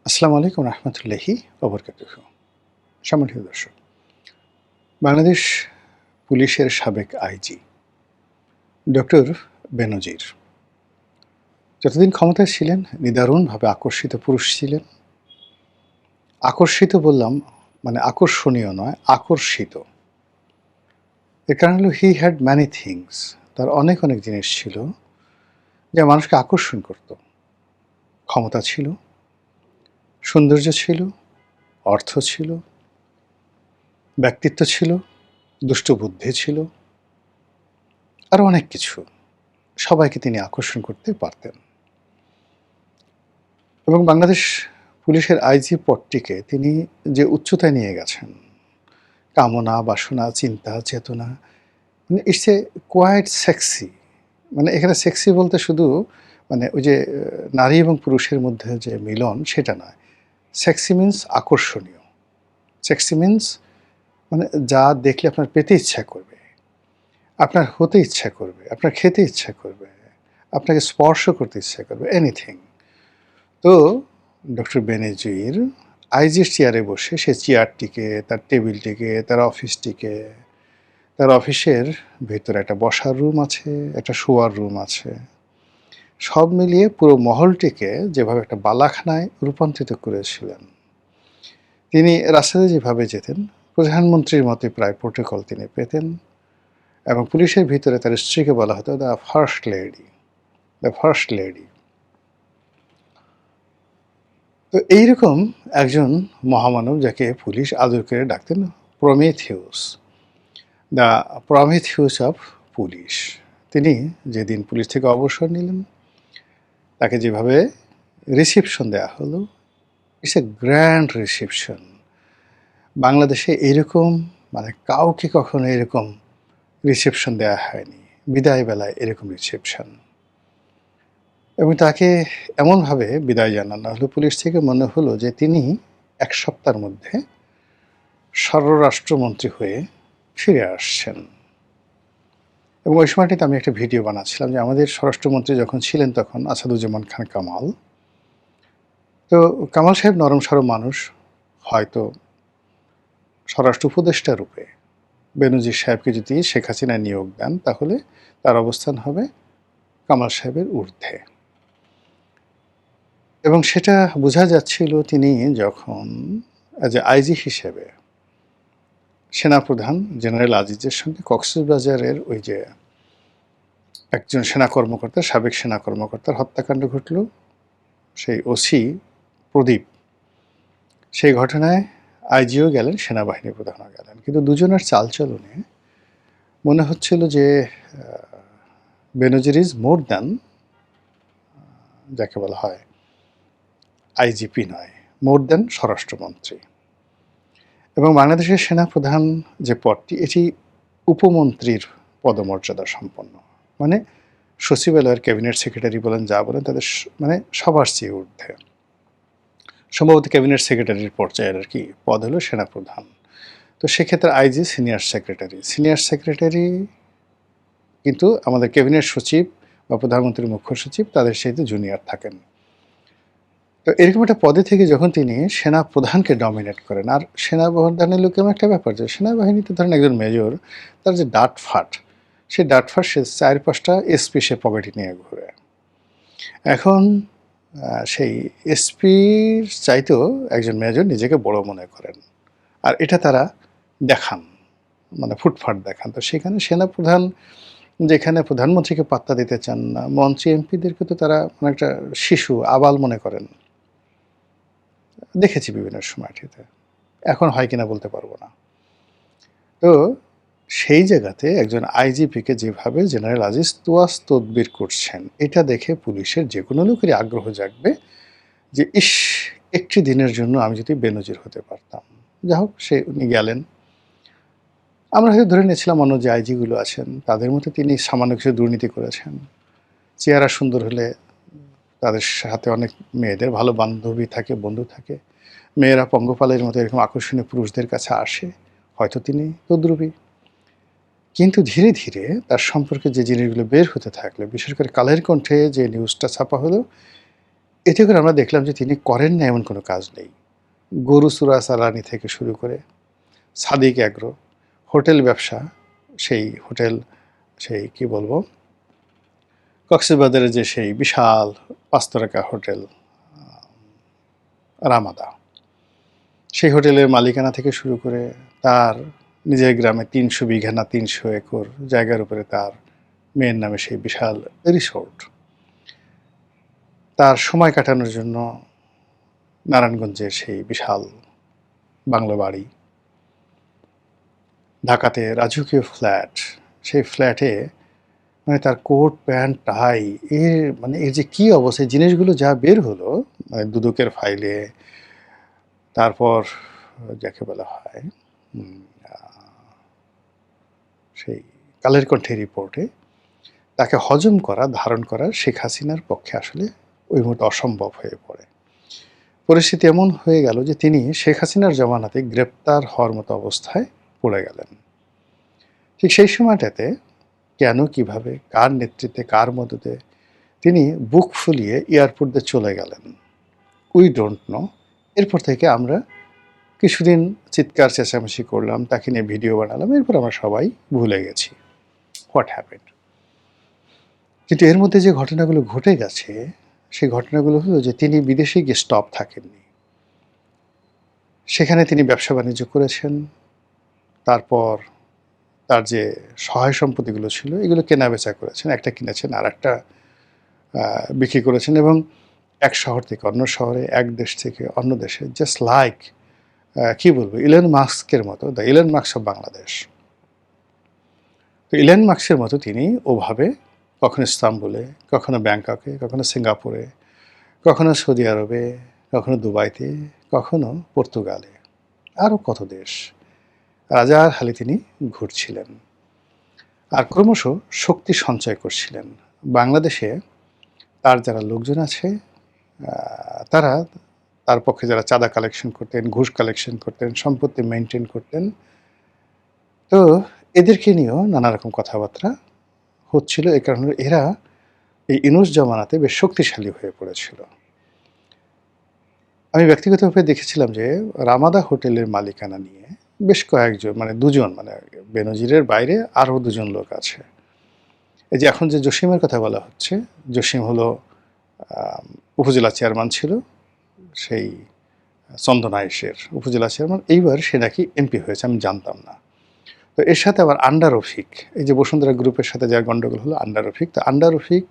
আসসালামু আলাইকুম রহমতুল্লাহি ওবরকাতুহু। সম্মানিত দর্শক, বাংলাদেশ পুলিশের সাবেক আইজি ডক্টর বেনজির যতদিন ক্ষমতায় ছিলেন নিদারুণভাবে আকর্ষিত পুরুষ ছিলেন। আকর্ষিত বললাম মানে আকর্ষণীয় নয়, আকর্ষিত। এর কারণ হলো হি হ্যাড ম্যানি থিংস। তার অনেক অনেক জিনিস ছিল যা মানুষকে আকর্ষণ করত। ক্ষমতা ছিল, সৌন্দর্য ছিল, অর্থ ছিল, ব্যক্তিত্ব ছিল, দুষ্টবুদ্ধি ছিল, আরও অনেক কিছু। সবাইকে তিনি আকর্ষণ করতে পারতেন এবং বাংলাদেশ পুলিশের আইজি পদটিকে তিনি যে উচ্চতায় নিয়ে গেছেন, কামনা, বাসনা, চিন্তা, চেতনা, মানে ইটস এ কোয়াইট সেক্সি। মানে এখানে সেক্সি বলতে শুধু মানে ওই যে নারী এবং পুরুষের মধ্যে যে মিলন সেটা নয়। সেক্সি মিন্স আকর্ষণীয়। সেক্সি মিন্স মানে যা দেখলে আপনার পেতে ইচ্ছা করবে, আপনার হতে ইচ্ছা করবে, আপনার খেতে ইচ্ছা করবে, আপনাকে স্পর্শ করতে ইচ্ছা করবে, এনিথিং। তো ডক্টর বেনজির আইজির চেয়ারে বসে সে চেয়ারটিকে, তার টেবিলটিকে, তার অফিসটিকে, তার অফিসের ভেতরে একটা বসার রুম আছে, একটা শোয়ার রুম আছে, সব মিলিয়ে পুরো মহলটিকে যেভাবে একটা বালাখানায় রূপান্তরিত করেছিলেন। তিনি রাস্তাতে যেভাবে যেতেন, প্রধানমন্ত্রীর মতোই প্রায় প্রোটোকল তিনি পেতেন এবং পুলিশের ভিতরে তার স্ত্রীকে বলা হতো the first lady, the first lady. তো এইরকম একজন মহামানব যাকে পুলিশ আদর করে ডাকতেন প্রমেথিউস, দ্য প্রমেথিউস অফ পুলিশ। তিনি যেদিন পুলিশ থেকে অবসর নিলেন, তাকে যেভাবে রিসিপশন দেওয়া হলো, ইটস এ গ্র্যান্ড রিসিপশন। বাংলাদেশে এরকম মানে কাউকে কখনো এরকম রিসেপশন দেওয়া হয়নি, বিদায় বেলায় এরকম রিসেপশন। এবং তাকে এমনভাবে বিদায় জানানো হলো পুলিশ থেকে, মনে হলো যে তিনি এক সপ্তাহের মধ্যে স্বরাষ্ট্রমন্ত্রী হয়ে ফিরে আসছেন। এবং ওই সময়টিতে আমি একটা ভিডিও বানাচ্ছিলাম যে আমাদের স্বরাষ্ট্রমন্ত্রী যখন ছিলেন তখন আসাদুজ্জামান খান কামাল। তো কামাল সাহেব নরম সরম মানুষ, হয়তো স্বরাষ্ট্র উপদেষ্টা রূপে বেনজির সাহেবকে যদি শেখ হাসিনা নিয়োগ দেন তাহলে তার অবস্থান হবে কামাল সাহেবের ঊর্ধ্বে। এবং সেটা বোঝা যাচ্ছিল তিনি যখন অ্যাজ এ আইজি হিসেবে সেনাপ্রধান জেনারেল আজিজের সঙ্গে কক্সবাজারের ওই যে একজন সেনা কর্মকর্তা, সাবেক সেনা কর্মকর্তার হত্যাকাণ্ড ঘটল, সেই ওসি প্রদীপ, সেই ঘটনায় আইজিও গেলেন, সেনাবাহিনী প্রধানও গেলেন। কিন্তু দুজনের চালচলনে মনে হচ্ছিল যে বেনজির ইজ মোর দ্যান, যাকে বলা হয় আইজিপি নয়, মোর দ্যান স্বরাষ্ট্রমন্ত্রী। এবং বাংলাদেশের সেনাপ্রধান যে পদটি, এটি উপমন্ত্রীর পদমর্যাদা সম্পন্ন। মানে সচিবালয়ের ক্যাবিনেট সেক্রেটারি বলেন, যা বলেন, তাদের মানে সবার চেয়ে ঊর্ধ্বে। সম্ভবত ক্যাবিনেট সেক্রেটারির পর্যায়ের আর কি পদ হলো সেনাপ্রধান। তো সেক্ষেত্রে IG senior secretary. Senior secretary কিন্তু আমাদের ক্যাবিনেট সচিব বা প্রধানমন্ত্রীর মুখ্য সচিব তাদের সাথে জুনিয়র থাকেন। তো এরকম একটা পদে থেকে যখন তিনি সেনা প্রধানকে ডমিনেট করেন, আর সেনাপ্রধানের লোক এমন একটা ব্যাপার যে সেনাবাহিনীতে ধরেন একজন মেজর, তার যে ডাটফাট, সেই ডাটফাট সে 4-5টা এসপি সে পকেটে নিয়ে ঘুরে। এখন সেই এসপির চাইতেও একজন মেজর নিজেকে বড় মনে করেন, আর এটা তারা দেখান, মানে ফুটফাট দেখান। তো সেখানে সেনাপ্রধান যেখানে প্রধানমন্ত্রীকে পাত্তা দিতে চান না, মন্ত্রী এমপিদেরকে তো তারা মানে একটা শিশু, আবাল মনে করেন। দেখেছি বিভিন্ন সময়টিতে, এখন হয় কিনা বলতে পারবো না। তো সেই জায়গাতে একজন আইজিপিকে যেভাবে জেনারেল আজিজ তোয়াজ তদবির করছেন, এটা দেখে পুলিশের যে কোনো লোকেরই আগ্রহ জাগবে যে ইস, একটি দিনের জন্য আমি যদি বেনজির হতে পারতাম। যা হোক, সে উনি গেলেন। আমরা হয়তো ধরে নিয়েছিলাম অন্য যে আইজিগুলো আছেন তাদের মধ্যে তিনি সামান্য কিছু দুর্নীতি করেছেন। চেহারা সুন্দর হলে তাদের সাথে অনেক মেয়েদের ভালো বান্ধবী থাকে, বন্ধু থাকে, মেয়েরা পঙ্গপালের মতো এরকম আকর্ষণীয় পুরুষদের কাছে আসে, হয়তো তিনি তদ্রূপী। কিন্তু ধীরে ধীরে তার সম্পর্কে যে জিনিসগুলো বের হতে থাকলো, বিশেষ করে কালের কণ্ঠে যে নিউজটা ছাপা হলো, এতে করে আমরা দেখলাম যে তিনি করেন না এমন কোনো কাজ নেই। গরু চোরাচালানি থেকে শুরু করে সাদিক অ্যাগ্রো, হোটেল ব্যবসা, সেই হোটেল, সেই কি বলবো, কক্সবাজারে যে সেই বিশাল ৫ তারকা হোটেল রামাদা, সেই হোটেলের মালিকানা থেকে শুরু করে তার নিজের গ্রামে ৩০০ বিঘা না ৩০০ একর জায়গার উপরে তার মেয়ের নামে সেই বিশাল রিসোর্ট, তার সময় কাটানোর জন্য নারায়ণগঞ্জের সেই বিশাল বাংলো বাড়ি, ঢাকাতে রাজকীয় ফ্ল্যাট, সেই ফ্ল্যাটে মানে তার কোট প্যান্ট টাই, এর যে কী অবস্থা, জিনিসগুলো যা বের হলো মানে দুদকের ফাইলে, তারপর যাকে বলা হয় সেই কালের কণ্ঠে রিপোর্টে, তাকে হজম করা, ধারণ করা শেখ হাসিনার পক্ষে আসলে ওই মুহূর্তে অসম্ভব হয়ে পড়ে। পরিস্থিতি এমন হয়ে গেল যে তিনি শেখ হাসিনার জমানাতে গ্রেপ্তার হওয়ার মতো অবস্থায় পড়ে গেলেন। ঠিক সেই সময়টাতে কেন, কিভাবে, কার নেতৃত্বে, কার মদতে তিনি বুক ফুলিয়ে এয়ারপোর্ট দিয়ে চলে গেলেন, উই ডোন্ট নো। এরপর থেকে আমরা কিছুদিন চিৎকার চেঁচামেচি করলাম, তাকে নিয়ে ভিডিও বানালাম, এরপর আমরা সবাই ভুলে গেছি হোয়াট হ্যাপেন্ড। কিন্তু এর মধ্যে যে ঘটনাগুলো ঘটে গেছে, সেই ঘটনাগুলো হলো যে তিনি বিদেশে গিয়ে স্টপ থাকেননি। সেখানে তিনি ব্যবসা বাণিজ্য করেছেন, তারপর তার যে সহায় সম্পত্তিগুলো ছিল এগুলো কেনা বেচা করেছেন, একটা কিনেছেন আর একটা বিক্রি করেছেন, এবং এক শহর থেকে অন্য শহরে, এক দেশ থেকে অন্য দেশে, জাস্ট লাইক কি বলবো, ইলন মাস্কের মতো, the Elon Musk of Bangladesh. তো ইলন মাস্কের মতো তিনি ওভাবে কখনো ইস্তাম্বুলে, কখনো ব্যাংককে, কখনো সিঙ্গাপুরে, কখনো সৌদি আরবে, কখনো দুবাইতে, কখনো পর্তুগালে, আরও কত দেশ রাজার হালে তিনি ঘুরছিলেন আর ক্রমশ শক্তি সঞ্চয় করছিলেন। বাংলাদেশে তার যারা লোকজন আছে তারা তার পক্ষে যারা চাঁদা কালেকশন করতেন, ঘুষ কালেকশন করতেন, সম্পত্তি মেনটেন করতেন, তো এদেরকে নিয়েও নানা রকম কথাবার্তা হচ্ছিল। এই কারণে এরা এই ইনুস জমানাতে বেশ শক্তিশালী হয়ে পড়েছিল। আমি ব্যক্তিগতভাবে দেখেছিলাম যে রামাদা হোটেলের মালিকানা নিয়ে বেশ কয়েকজন, মানে দুজন, মানে বেনজিরের বাইরে আরও দুজন লোক আছে। এই যে এখন যে জসিমের কথা বলা হচ্ছে, জসিম হলো উপজেলা চেয়ারম্যান ছিল, সেই চন্দনাইশের উপজেলা চেয়ারম্যান, এইবার সে নাকি এমপি হয়েছে, আমি জানতাম না। তো এর সাথে আবার আন্ডার রফিক, এই যে বসুন্ধরা গ্রুপের সাথে যার গণ্ডগোল হলো, আন্ডার রফিক, তো আন্ডার রফিক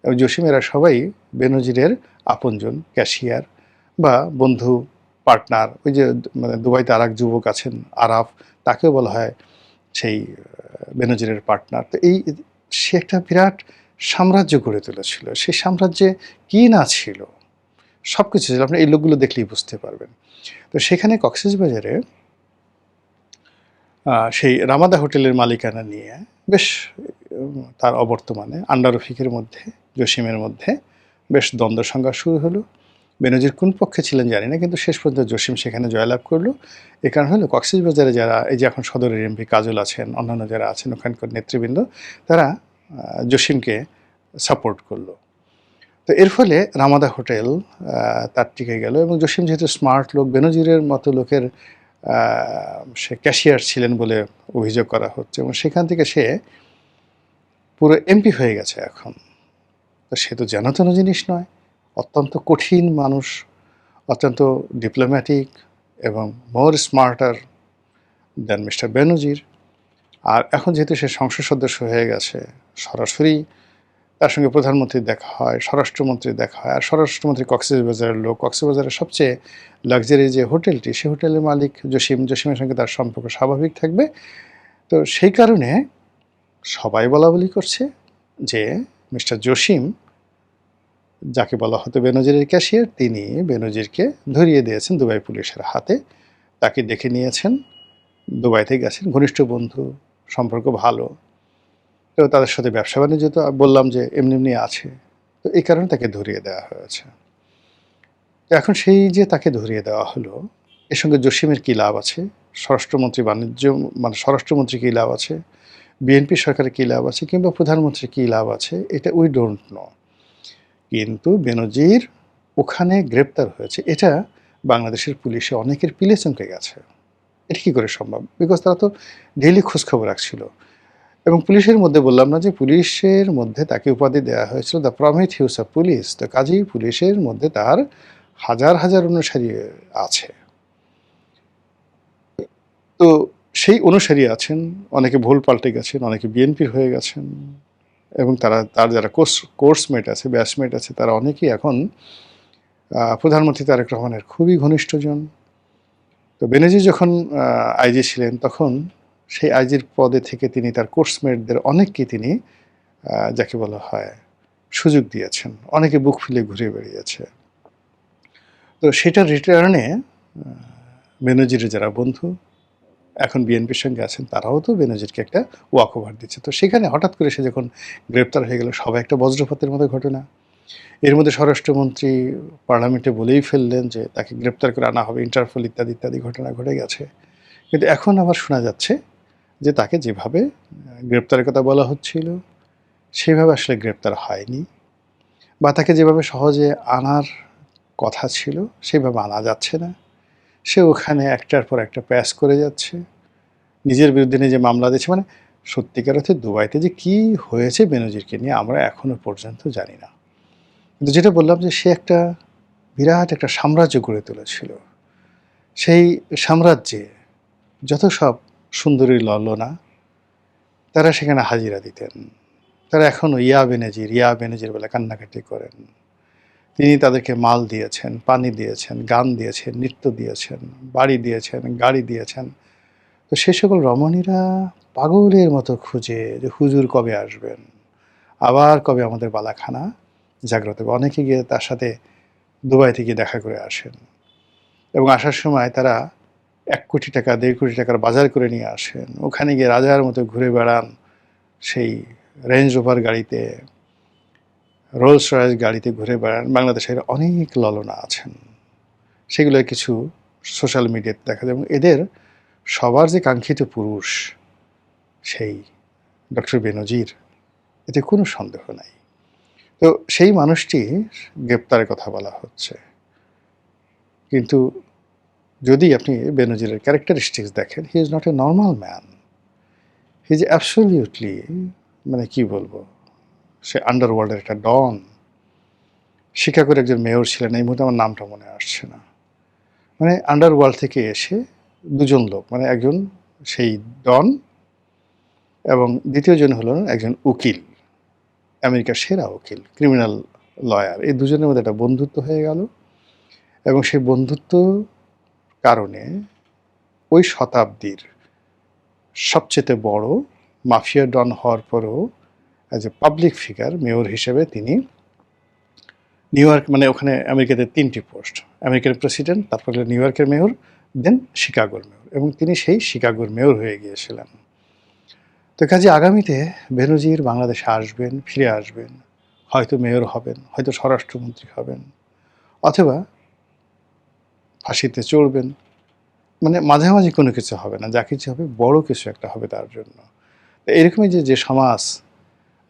এবং জসিমেরা সবাই বেনজিরের আপনজন, ক্যাশিয়ার বা বন্ধু, পার্টনার। ওই যে মানে দুবাইতে আর এক যুবক আছেন আরাফ, তাকেও বলা হয় সেই বেনজিরের পার্টনার। তো এই সে একটা বিরাট সাম্রাজ্য গড়ে তুলেছিল। সেই সাম্রাজ্যে কী না ছিল, সব কিছু ছিল, আপনি এই লোকগুলো দেখলেই বুঝতে পারবেন। তো সেখানে কক্সবাজারে সেই রামাদা হোটেলের মালিকানা নিয়ে বেশ তার অবর্তমানে আন্ডার রফিকের মধ্যে, জসিমের মধ্যে বেশ দ্বন্দ্ব সংঘাত শুরু হলো। বেনজির কোন পক্ষে ছিলেন জানি না, কিন্তু শেষ পর্যন্ত জসিম সেখানে জয়লাভ করলো। এ কারণ হলো কক্সবাজারে যারা, এই যে এখন সদরের এমপি কাজল আছেন, অন্যান্য যারা আছেন ওখানকার নেতৃবৃন্দ, তারা জসিমকে সাপোর্ট করলো। তো এর ফলে রামাদা হোটেল তার টিকে গেল, এবং জসিম যেহেতু স্মার্ট লোক, বেনজিরের মতো লোকের সে ক্যাশিয়ার ছিলেন বলে অভিযোগ করা হচ্ছে, এবং সেখান থেকে সে পুরো এমপি হয়ে গেছে এখন। তো সে তো যেন তেন জিনিস নয়, অত্যন্ত কঠিন মানুষ, অত্যন্ত ডিপ্লোম্যাটিক এবং মোর স্মার্টার দেন মিস্টার বেনজির। আর এখন যেহেতু সে সংসদ সদস্য হয়ে গেছে, সরাসরি তার সঙ্গে প্রধানমন্ত্রীর দেখা হয়, স্বরাষ্ট্রমন্ত্রীর দেখা হয়, আর স্বরাষ্ট্রমন্ত্রী কক্সবাজারের লোক। কক্সবাজারের সবচেয়ে লাক্সারি যে হোটেলটি, সেই হোটেলের মালিক জসিম, জসিমের সঙ্গে তার সম্পর্ক স্বাভাবিক থাকবে। তো সেই কারণে সবাই বলা বলি করছে যে মিস্টার জসিম, যাকে বলা হতো বেনজিরের ক্যাশিয়ার, তিনি বেনজিরকে ধরিয়ে দিয়েছেন দুবাই পুলিশের হাতে। তাকে ডেকে নিয়েছেন, দুবাইতে গেছেন, ঘনিষ্ঠ বন্ধু, সম্পর্ক ভালো। তো তাদের সাথে ব্যবসা বাণিজ্য তো বললাম যে এমনি এমনি আছে। তো এই কারণে তাকে ধরিয়ে দেওয়া হয়েছে। তো এখন সেই যে তাকে ধরিয়ে দেওয়া হলো, এর সঙ্গে জসিমের কী লাভ আছে, স্বরাষ্ট্রমন্ত্রী মানে স্বরাষ্ট্রমন্ত্রী কী লাভ আছে, বিএনপি সরকারের কী লাভ আছে, কিংবা প্রধানমন্ত্রীর কী লাভ আছে, এটা উই ডোন্ট নো। কিন্তু বেনজির ওখানে গ্রেপ্তার হয়েছে, এটা বাংলাদেশের পুলিশে অনেকের পিলে চমকে গেছে। এটা কী করে সম্ভব? বিকজ তারা তো ডেইলি খোঁজখবর রাখছিল। এবং পুলিশের মধ্যে বললাম না যে পুলিশের মধ্যে তাকে উপাধি দেওয়া হয়েছিল দ্য প্রমিথিউস অফ পুলিশ। তো কাজেই পুলিশের মধ্যে তার হাজার হাজার অনুসারী আছে। তো সেই অনুসারী আছেন, অনেকে ভুল পাল্টে গেছেন, অনেকে বিএনপির হয়ে গেছেন, এবং তার যারা কোর্সমেট আছে, ব্যাচমেট আছে, তারা অনেকেই এখন প্রধানমন্ত্রী তারেক রহমানের খুবই ঘনিষ্ঠজন। তো বেনজির যখন আইজি ছিলেন তখন সেই আইজির পদে থেকে তিনি তার কোর্সমেটদের অনেককে তিনি যাকে বলা হয় সুযোগ দিয়েছেন, অনেকে বুক ফুলে ঘুরে বেরিয়েছে। তো সেটার রিটার্নে বেনজিরের যারা বন্ধু এখন বিএনপির সঙ্গে আছেন তারাও তো বেনজিরকে একটা ওয়াক ওভার দিচ্ছে। তো সেখানে হঠাৎ করে সে যখন গ্রেপ্তার হয়ে গেল, সবাই একটা বজ্রপাতের মতো ঘটনা। এর মধ্যে স্বরাষ্ট্রমন্ত্রী পার্লামেন্টে বলেই ফেললেন যে তাকে গ্রেপ্তার করে আনা হবে, ইন্টারপোল ইত্যাদি ইত্যাদি ঘটনা ঘটে গেছে। কিন্তু এখন আবার শোনা যাচ্ছে যে তাকে যেভাবে গ্রেপ্তারের কথা বলা হচ্ছিল সেভাবে আসলে গ্রেপ্তার হয়নি, বা তাকে যেভাবে সহজে আনার কথা ছিল সেভাবে আনা যাচ্ছে না। সে ওখানে একটার পর একটা প্যাচ করে যাচ্ছে, নিজের বিরুদ্ধে নিজে মামলা দিচ্ছে। মানে সত্যিকার অর্থে দুবাইতে যে কী হয়েছে বেনজিরকে নিয়ে আমরা এখনও পর্যন্ত জানি না। কিন্তু যেটা বললাম যে সে একটা বিরাট একটা সাম্রাজ্য গড়ে তুলেছিল। সেই সাম্রাজ্যে যত সব সুন্দরী ললনা তারা সেখানে হাজিরা দিতেন। তারা এখনও ইয়া বেনজির বলে কান্নাকাটি করেন। তিনি তাদেরকে মাল দিয়েছেন, পানি দিয়েছেন, গান দিয়েছেন, নৃত্য দিয়েছেন, বাড়ি দিয়েছেন, গাড়ি দিয়েছেন। তো সে সকল রমণীরা পাগলের মতো খুঁজে যে হুজুর কবে আসবেন, আবার কবে আমাদের বালাখানা জাগ্রত হবে। অনেকে গিয়ে তার সাথে দুবাই থেকে দেখা করে আসেন, এবং আসার সময় তারা 1 কোটি টাকা 1.5 কোটি টাকার বাজার করে নিয়ে আসেন। ওখানে গিয়ে রাজার মতো ঘুরে বেড়ান, সেই রেঞ্জ রোভার গাড়িতে, রোলস রয়েস গাড়িতে ঘুরে বেড়ান। বাংলাদেশের অনেক ললনা আছেন, সেগুলো কিছু সোশ্যাল মিডিয়াতে দেখা যায়। এবং এদের সবার যে কাঙ্ক্ষিত পুরুষ সেই ডক্টর বেনজির, এতে কোনো সন্দেহ নাই। তো সেই মানুষটি গ্রেপ্তারের কথা বলা হচ্ছে। কিন্তু যদি আপনি বেনজিরের ক্যারেক্টারিস্টিক্স দেখেন, he is not a normal man, he is absolutely, মানে কি বলবো, সে আন্ডারওয়ার্ল্ডের একটা ডন। শিকাগোর একজন মেয়র ছিলেন, এই মুহূর্তে আমার নামটা মনে আসছে না। মানে আন্ডারওয়ার্ল্ড থেকে এসে দুজন লোক, মানে একজন সেই ডন এবং দ্বিতীয়জন হলেন একজন উকিল, আমেরিকার সেরা উকিল, ক্রিমিনাল লয়ার। এই দুজনের মধ্যে একটা বন্ধুত্ব হয়ে গেল, এবং সেই বন্ধুত্ব কারণে ওই শতাব্দীর সবচেয়ে বড় মাফিয়া ডন হওয়ার পরেও as a public figure mayor হিসেবে তিনি নিউ ইয়র্ক, মানে ওখানে আমেরিকাতে 3টি পোস্ট, আমেরিকার প্রেসিডেন্ট, তারপরে নিউ ইয়র্কের মেয়র, দেন শিকাগোর মেয়র, এবং তিনি সেই শিকাগোর মেয়র হয়ে গিয়েছিলেন। তো কাজে আগামীতে বেনজির বাংলাদেশে আসবেন, ফিরে আসবেন, হয়তো মেয়র হবেন, হয়তো স্বরাষ্ট্রমন্ত্রী হবেন, অথবা ফাঁসিতে চড়বেন। মানে মাঝামাঝি কোনো কিছু হবে না, যা কিছু হবে বড় কিছু একটা হবে তার জন্য। এরকমই যে সমাজ,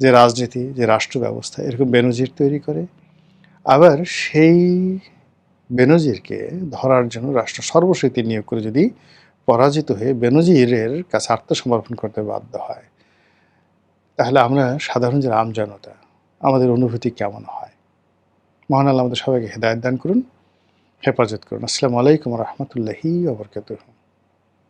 যে রাজনীতি, যে রাষ্ট্র ব্যবস্থা এরকম বেনজির তৈরি করে। আবার সেই বেনজিরকে ধরার জন্য রাষ্ট্র সর্বশক্তি নিয়োগ করে যদি পরাজিত হয়ে বেনজিরের কাছে আত্মসমর্পণ করতে বাধ্য হয়, তাহলে আমরা সাধারণ যারা আমজনতা, আমাদের অনুভূতি কেমন হয়? মহান আল্লাহ আমাদের সবাইকে হেদায়েত দান করুন, হেফাজত করুন। আসসালামু আলাইকুম ওয়া রাহমাতুল্লাহি ওয়া বারাকাতুহু।